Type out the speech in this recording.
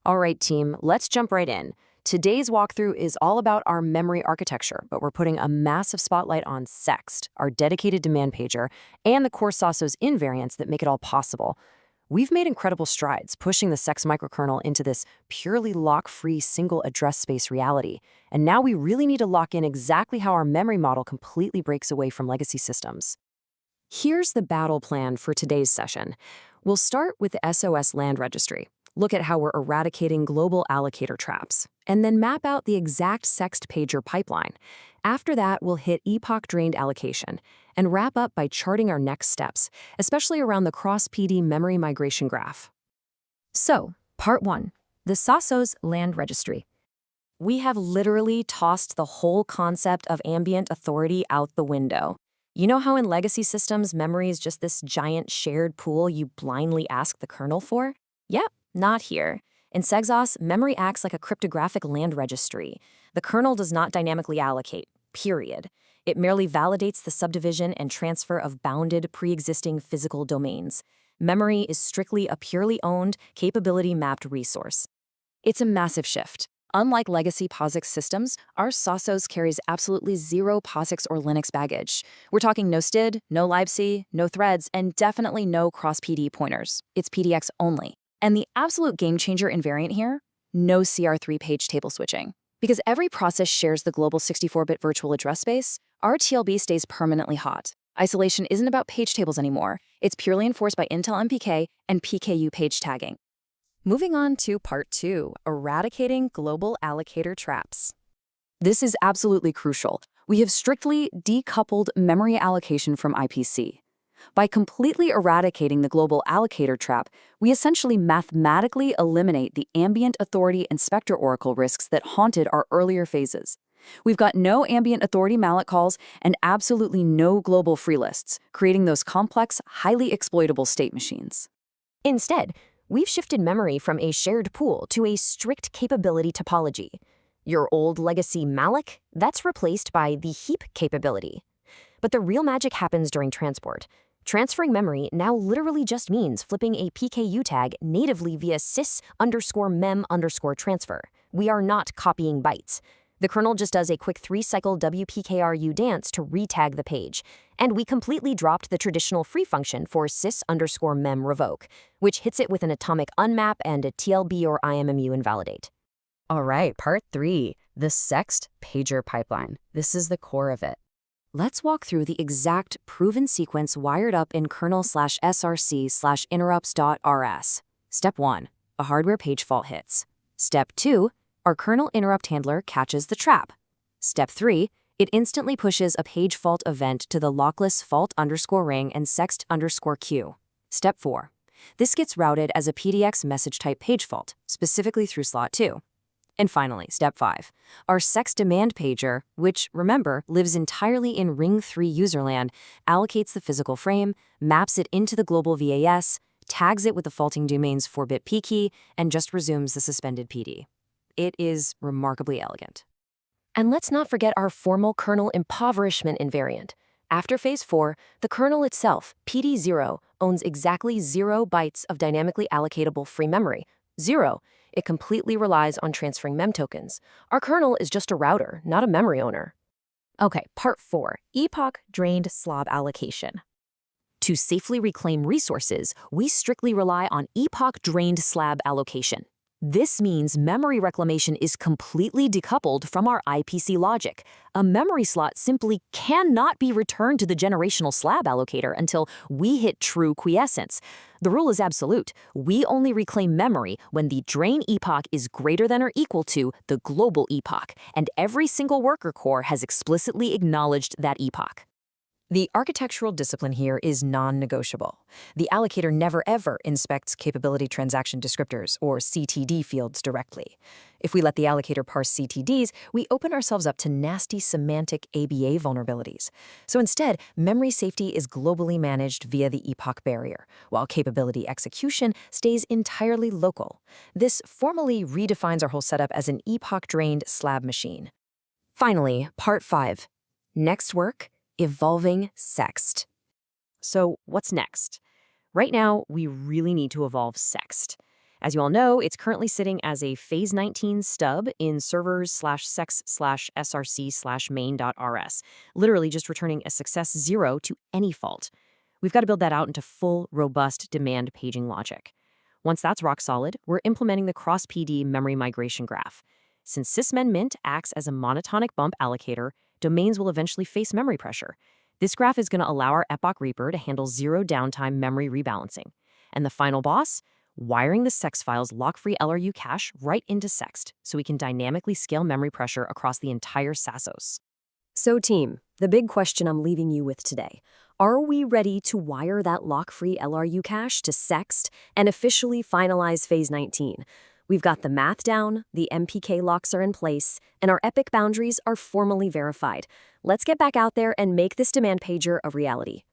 All right, team, let's jump right in. Today's walkthrough is all about our memory architecture, but we're putting a massive spotlight on SEXT, our dedicated demand pager, and the core SEXOS invariants that make it all possible. We've made incredible strides pushing the SEXT microkernel into this purely lock-free single address space reality, and now we really need to lock in exactly how our memory model completely breaks away from legacy systems. Here's the battle plan for today's session. We'll start with the SOS land registry, look at how we're eradicating global allocator traps, and then map out the exact SEXT pager pipeline. After that, we'll hit epoch-drained allocation and wrap up by charting our next steps, especially around the cross-PD memory migration graph. So, part 1, the SEXOS land registry. We have literally tossed the whole concept of ambient authority out the window. You know how in legacy systems, memory is just this giant shared pool you blindly ask the kernel for? Yep, not here. In SEXOS, memory acts like a cryptographic land registry. The kernel does not dynamically allocate, period. It merely validates the subdivision and transfer of bounded, pre-existing physical domains. Memory is strictly a purely owned, capability-mapped resource. It's a massive shift. Unlike legacy POSIX systems, our SEXOS carries absolutely zero POSIX or Linux baggage. We're talking no STID, no libc, no threads, and definitely no cross-PD pointers. It's PDX only. And the absolute game-changer invariant here? No CR3 page table switching. Because every process shares the global 64-bit virtual address space, our TLB stays permanently hot. Isolation isn't about page tables anymore. It's purely enforced by Intel MPK and PKU page tagging. Moving on to part 2, eradicating global allocator traps. This is absolutely crucial. We have strictly decoupled memory allocation from IPC. By completely eradicating the global allocator trap, we essentially mathematically eliminate the ambient authority and specter oracle risks that haunted our earlier phases. We've got no ambient authority malloc calls and absolutely no global free lists, creating those complex, highly exploitable state machines. Instead, we've shifted memory from a shared pool to a strict capability topology. Your old legacy malloc, that's replaced by the heap capability. But the real magic happens during transport. Transferring memory now literally just means flipping a PKU tag natively via sys_mem_transfer. We are not copying bytes. The kernel just does a quick 3-cycle WPKRU dance to retag the page, and we completely dropped the traditional free function for sys_mem revoke, which hits it with an atomic unmap and a TLB or IMMU invalidate. All right, part 3, the SEXT pager pipeline. This is the core of it. Let's walk through the exact proven sequence wired up in kernel/src/interrupts.rs. Step 1, a hardware page fault hits. Step 2, our kernel interrupt handler catches the trap. Step 3, it instantly pushes a page fault event to the lockless fault_ring and sext_q. Step 4, this gets routed as a PDX message type page fault, specifically through slot 2. And finally, step 5, our SEXT demand pager, which, remember, lives entirely in Ring 3 userland, allocates the physical frame, maps it into the global VAS, tags it with the faulting domain's 4-bit P key, and just resumes the suspended PD. It is remarkably elegant. And let's not forget our formal kernel impoverishment invariant. After phase 4, the kernel itself, PD0, owns exactly 0 bytes of dynamically allocatable free memory. 0. It completely relies on transferring mem tokens. Our kernel is just a router, not a memory owner. Okay, part 4, epoch-drained slob allocation. To safely reclaim resources, we strictly rely on epoch-drained slab allocation. This means memory reclamation is completely decoupled from our IPC logic. A memory slot simply cannot be returned to the generational slab allocator until we hit true quiescence. The rule is absolute. We only reclaim memory when the drain epoch is greater than or equal to the global epoch, and every single worker core has explicitly acknowledged that epoch. The architectural discipline here is non-negotiable. The allocator never ever inspects capability transaction descriptors, or CTD fields, directly. If we let the allocator parse CTDs, we open ourselves up to nasty semantic ABA vulnerabilities. So instead, memory safety is globally managed via the epoch barrier, while capability execution stays entirely local. This formally redefines our whole setup as an epoch-drained slab machine. Finally, part 5. Next work, evolving SEXT. So what's next? Right now, we really need to evolve SEXT. As you all know, it's currently sitting as a Phase 19 stub in servers/sex/src/main.rs, literally just returning a success 0 to any fault. We've got to build that out into full, robust demand paging logic. Once that's rock solid, we're implementing the cross-PD memory migration graph. Since sysmin_mint acts as a monotonic bump allocator, domains will eventually face memory pressure. This graph is going to allow our Epoch Reaper to handle zero downtime memory rebalancing. And the final boss? Wiring the SEXT file's lock-free LRU cache right into SEXT so we can dynamically scale memory pressure across the entire SEXOS. So team, the big question I'm leaving you with today. Are we ready to wire that lock-free LRU cache to SEXT and officially finalize Phase 19? We've got the math down, the MPK locks are in place, and our epic boundaries are formally verified. Let's get back out there and make this demand pager a reality.